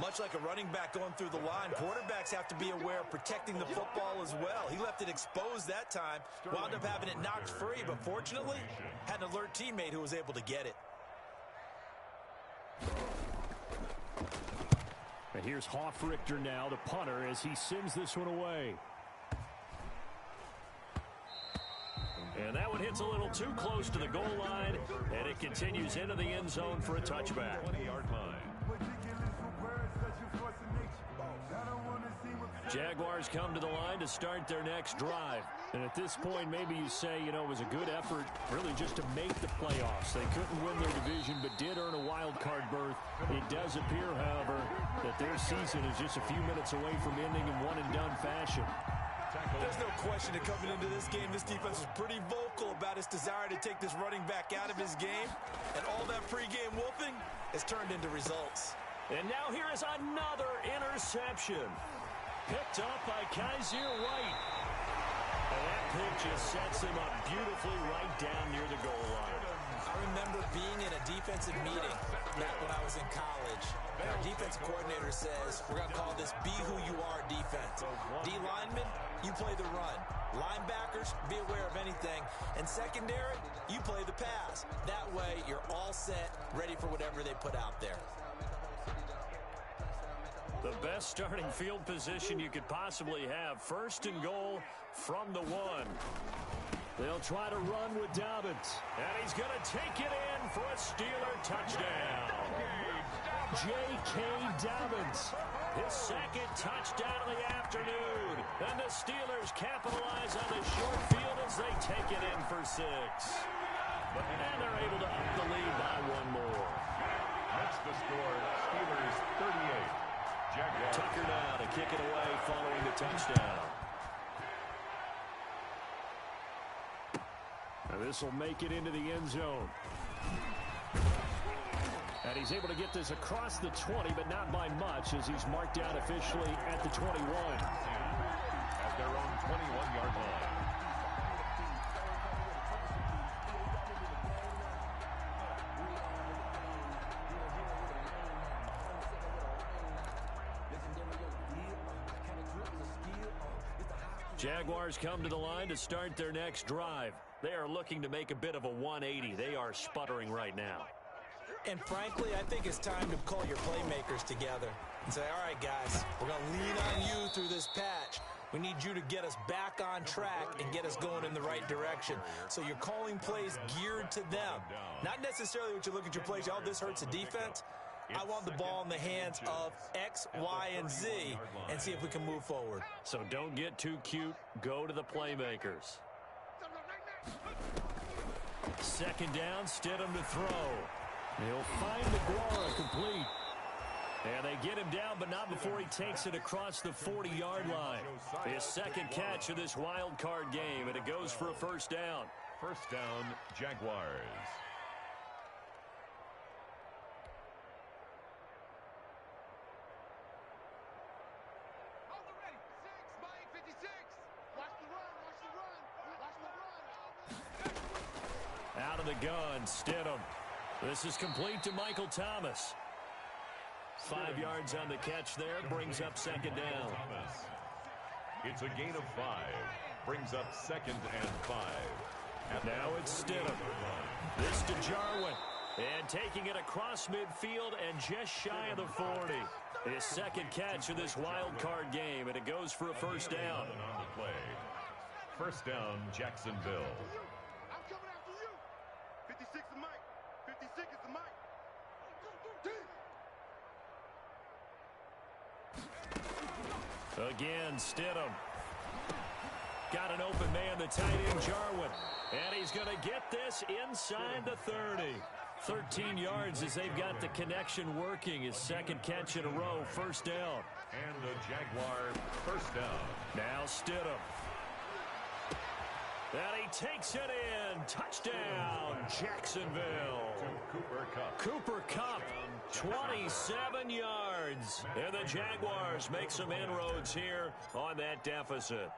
Much like a running back going through the line, quarterbacks have to be aware of protecting the football as well. He left it exposed that time, wound up having it knocked free, but fortunately, had an alert teammate who was able to get it. And here's Hofrichter now, the punter, as he sends this one away. And that one hits a little too close to the goal line, and it continues into the end zone for a touchback. 20-yard line. Jaguars come to the line to start their next drive. And at this point, maybe you say, you know, it was a good effort really just to make the playoffs. They couldn't win their division, but did earn a wild card berth. It does appear, however, that their season is just a few minutes away from ending in one-and-done fashion. There's no question that coming into this game, this defense was pretty vocal about its desire to take this running back out of his game. And all that pregame whooping has turned into results. And now here is another interception. Picked up by Kaiser White. And that pick just sets him up beautifully right down near the goal line. I remember being in a defensive meeting back when I was in college. And our defensive coordinator says, we're going to call this be who you are defense. D linemen, you play the run. Linebackers, be aware of anything. And secondary, you play the pass. That way, you're all set, ready for whatever they put out there. The best starting field position you could possibly have. 1st and goal from the 1. They'll try to run with Dobbins. And he's going to take it in for a Steeler touchdown. J.K. Dobbins, his 2nd touchdown of the afternoon. And the Steelers capitalize on the short field as they take it in for 6. And they're able to up the lead by 1 more. That's the score. Steelers 38. Jaguars. Tucker now to kick it away following the touchdown. And this will make it into the end zone. And he's able to get this across the 20, but not by much, as he's marked down officially at the 21. At their own 21-yard line. Jaguars come to the line to start their next drive. They are looking to make a bit of a 180. They are sputtering right now. And frankly, I think it's time to call your playmakers together and say, all right, guys, we're going to lean on you through this patch. We need you to get us back on track and get us going in the right direction. So you're calling plays geared to them. Not necessarily what you look at your plays, oh, this hurts the defense. I want the ball in the hands of X, Y, and Z and see if we can move forward. So don't get too cute. Go to the playmakers. 2nd down, Stidham to throw. He'll find DeGuara complete. And they get him down, but not before he takes it across the 40-yard line. His 2nd catch of this wild card game, and it goes for a 1st down. 1st down, Jaguars. Out of the gun, Stidham. This is complete to Michael Thomas. 5 yards on the catch there, brings up 2nd down. It's a gain of 5, brings up 2nd and 5. Now it's Stidham. This to Jarwin. And taking it across midfield and just shy of the 40. His 2nd catch of this wild card game, and it goes for a 1st down. On the play. 1st down, Jacksonville. I'm coming after you. 56 is Mike. 56 is the Mike. Again, Stidham. Got an open man, the tight end, Jarwin. And he's going to get this inside the 30. 13 yards as they've got the connection working. His 2nd catch in a row, 1st down. And the Jaguar 1st down. Now Stidham. And he takes it in. Touchdown, Jacksonville. To Cooper Kupp. Cooper Kupp, 27 yards. yards. And the Jaguars make some inroads here on that deficit.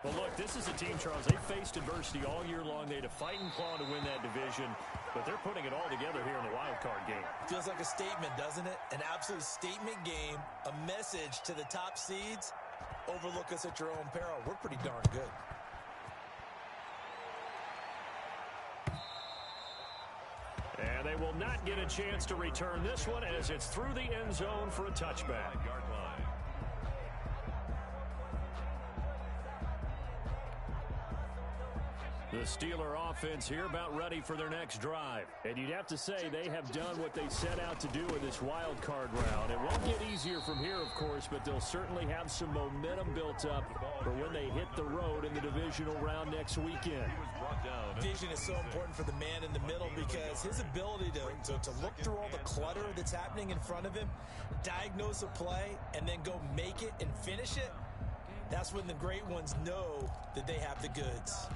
Well, look, this is a team, Charles, they faced adversity all year long. They had to fight and claw to win that division, but they're putting it all together here in the wild card game. Feels like a statement, doesn't it? An absolute statement game, a message to the top seeds. Overlook us at your own peril. We're pretty darn good. And they will not get a chance to return this one as it's through the end zone for a touchback. The Steeler offense here about ready for their next drive. And you'd have to say they have done what they set out to do in this wild card round. It won't get easier from here, of course, but they'll certainly have some momentum built up for when they hit the road in the divisional round next weekend. Vision is so important for the man in the middle because his ability to look through all the clutter that's happening in front of him, diagnose a play, and then go make it and finish it, that's when the great ones know that they have the goods.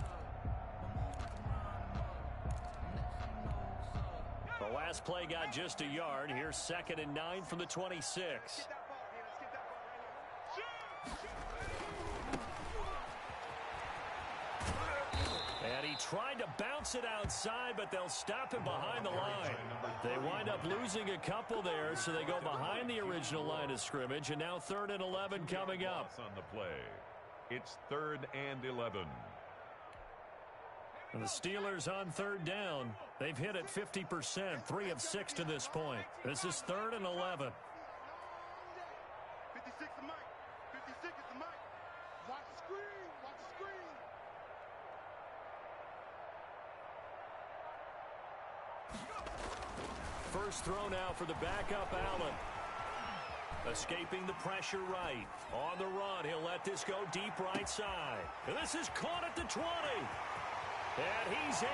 The last play got just a yard. Here's 2nd and 9 from the 26. And he tried to bounce it outside, but they'll stop him behind the line. They wind up losing a couple there, so they go behind the original line of scrimmage, and now 3rd and 11 coming up. On the play, it's 3rd and 11. And the Steelers on 3rd down. They've hit it 50%, 3 of 6 to this point. This is 3rd and 11. 56 is Mike. 56 is Mike. Watch the screen. Watch the screen. First throw now for the backup Allen. Escaping the pressure right. On the run, he'll let this go deep right side. And this is caught at the 20. And he's in.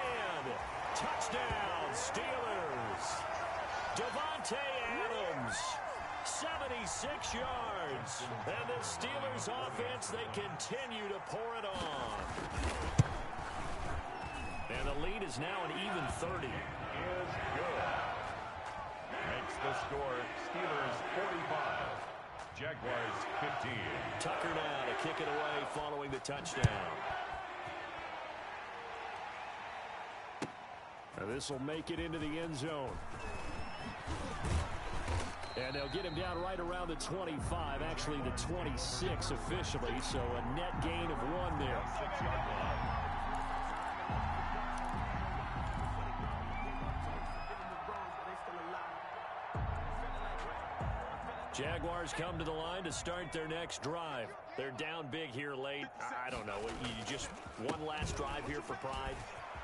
Touchdown, Steelers. Davante Adams, 76 yards. And the Steelers offense, they continue to pour it on. And the lead is now an even 30. Is good. Makes the score Steelers 45. Jaguars 15. Tucker now to kick it away following the touchdown. Now this will make it into the end zone. And they'll get him down right around the 25, actually the 26 officially, so a net gain of 1 there. 6-yard line. Jaguars come to the line to start their next drive. They're down big here late. I don't know. You just one last drive here for pride.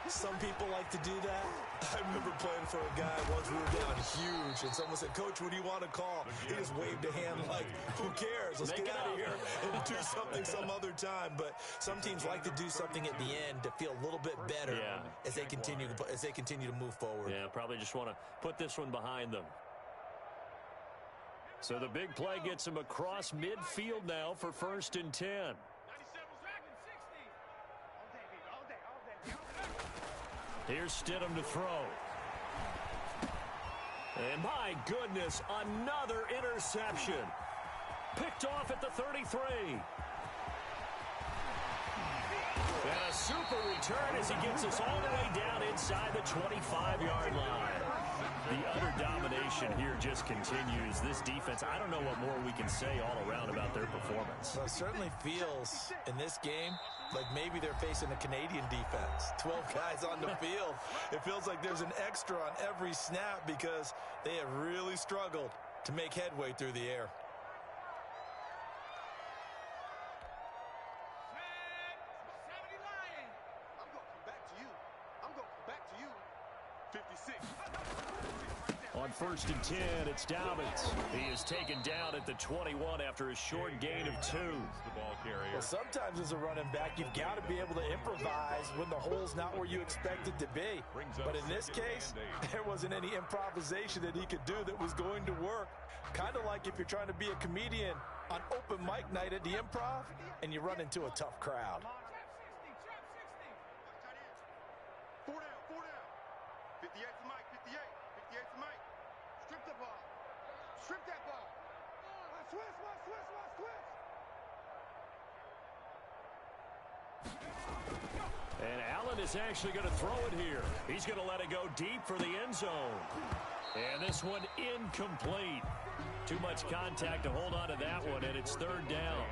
Some people like to do that. I remember playing for a guy once we were down huge, and someone said, "Coach, what do you want to call?" He just waved a hand like, "Who cares? Let's get out of here and do something some other time." But some teams like to do something at the end to feel a little bit better as they continue to move forward. Yeah, probably just want to put this one behind them. So the big play gets him across midfield now for 1st and 10. Here's Stidham to throw. And my goodness, another interception. Picked off at the 33. And a super return as he gets us all the way down inside the 25-yard line. The utter domination here just continues. This defense, I don't know what more we can say all around about their performance. Well, it certainly feels in this game like maybe they're facing a Canadian defense. 12 guys on the field. It feels like there's an extra on every snap because they have really struggled to make headway through the air. I'm going to come back to you. I'm going to come back to you. 56. On 1st and 10, it's Dobbins. He is taken down at the 21 after a short gain of 2. The ball carrier. Well, sometimes as a running back, you've got to be able to improvise when the hole's not where you expect it to be. But in this case, there wasn't any improvisation that he could do that was going to work. Kind of like if you're trying to be a comedian on open mic night at the Improv and you run into a tough crowd. Four down. 58 to Mike, 58. 58 to Mike. Strip the ball. Strip that ball. And Allen is actually going to throw it here. He's going to let it go deep for the end zone. And this one incomplete. Too much contact to hold on to that one, and it's third down.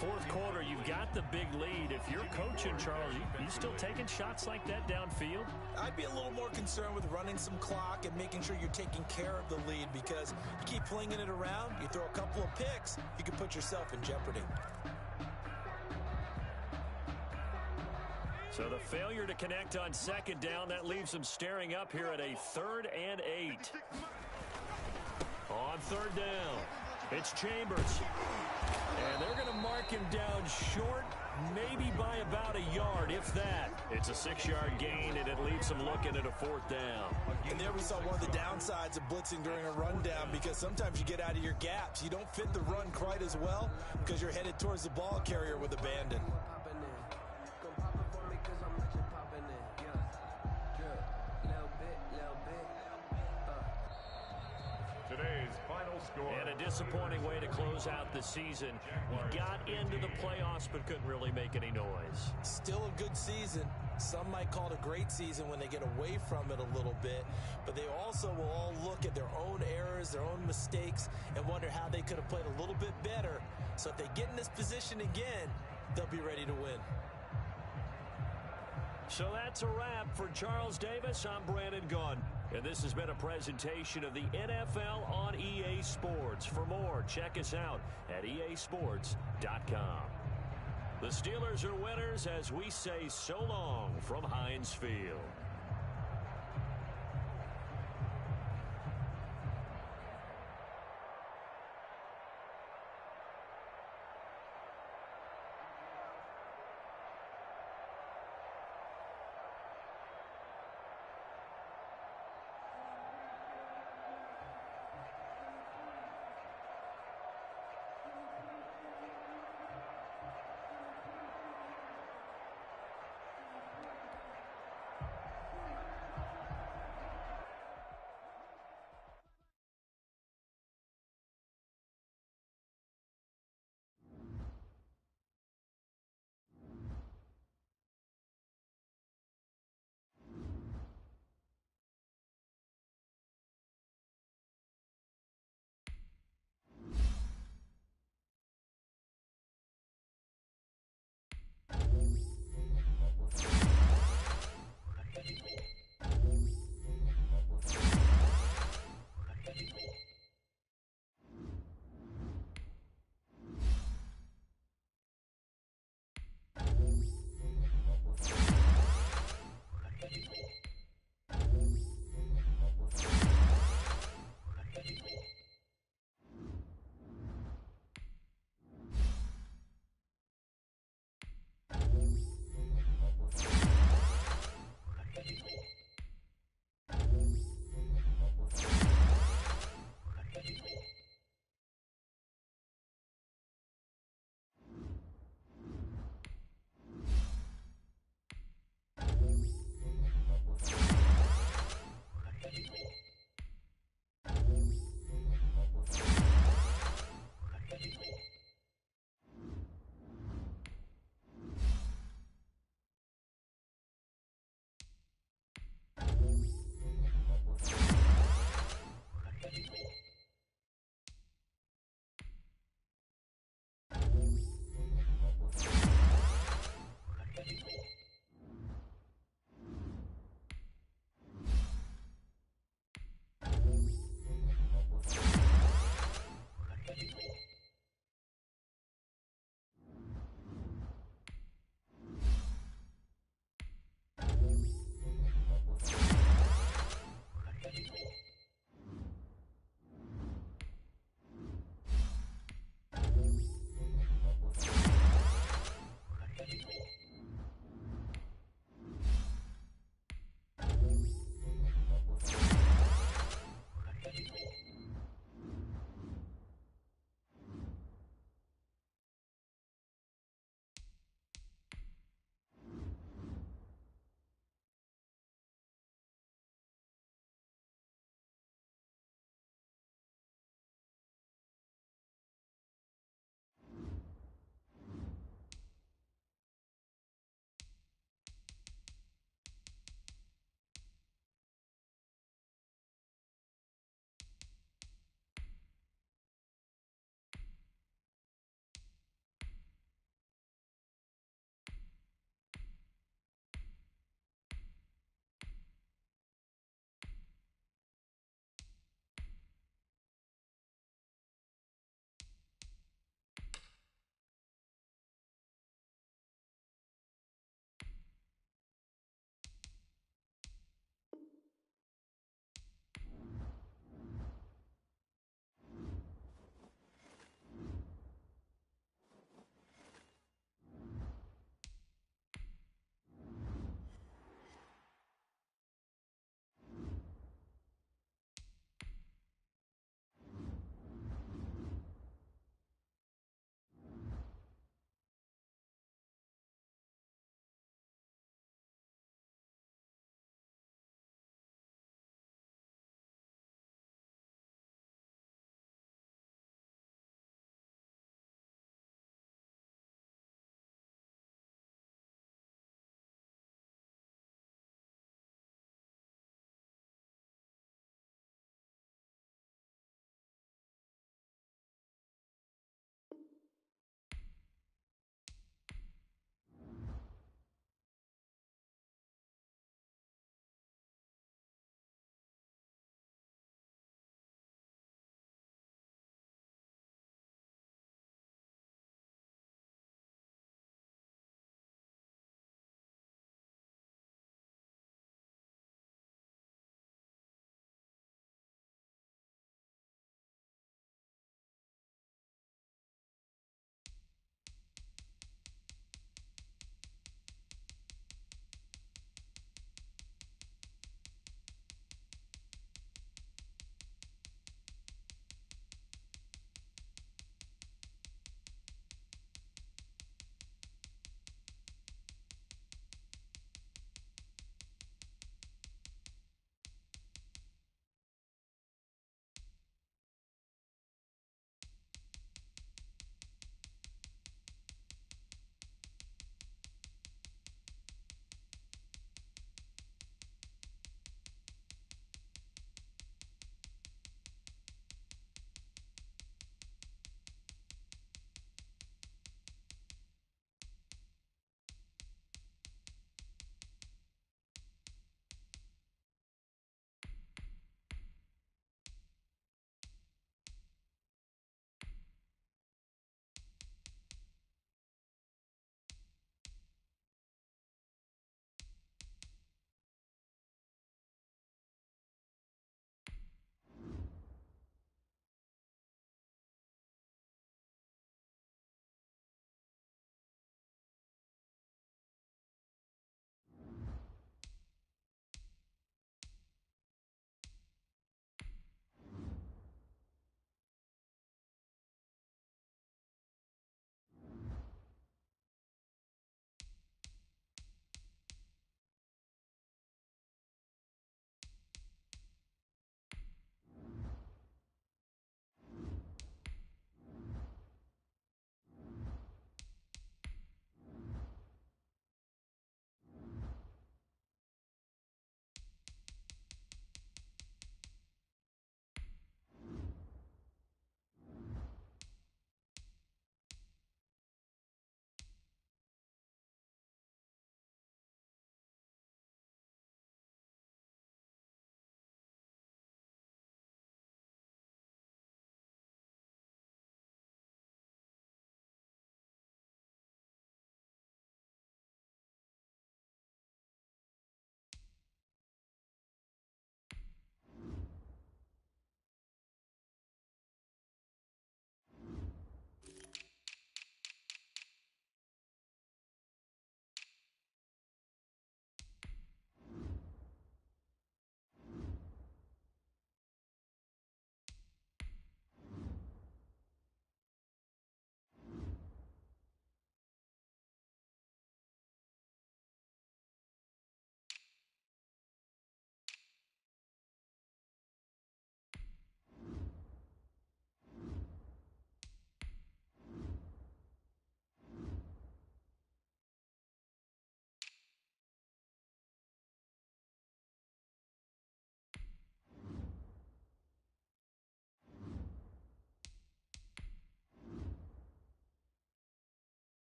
Fourth quarter, you've got the big lead. If you're coaching, Charles, you still taking shots like that downfield? I'd be a little more concerned with running some clock and making sure you're taking care of the lead, because you keep flinging it around, you throw a couple of picks, you can put yourself in jeopardy. So the failure to connect on second down, that leaves them staring up here at a 3rd and 8. On third down, it's Chambers. And they're going to mark him down short, maybe by about a yard, if that. It's a 6-yard gain, and it leaves them looking at a 4th down. And there we saw one of the downsides of blitzing during a rundown, because sometimes you get out of your gaps. You don't fit the run quite as well because you're headed towards the ball carrier with abandon. Today's final score. And a disappointing way to close out the season. He got into the playoffs but couldn't really make any noise. Still a good season. Some might call it a great season when they get away from it a little bit, but they also will all look at their own errors, their own mistakes, and wonder how they could have played a little bit better. So if they get in this position again, they'll be ready to win. So that's a wrap for Charles Davis. I'm Brandon Gunn. And this has been a presentation of the NFL on EA Sports. For more, check us out at easports.com. The Steelers are winners as we say so long from Heinz Field.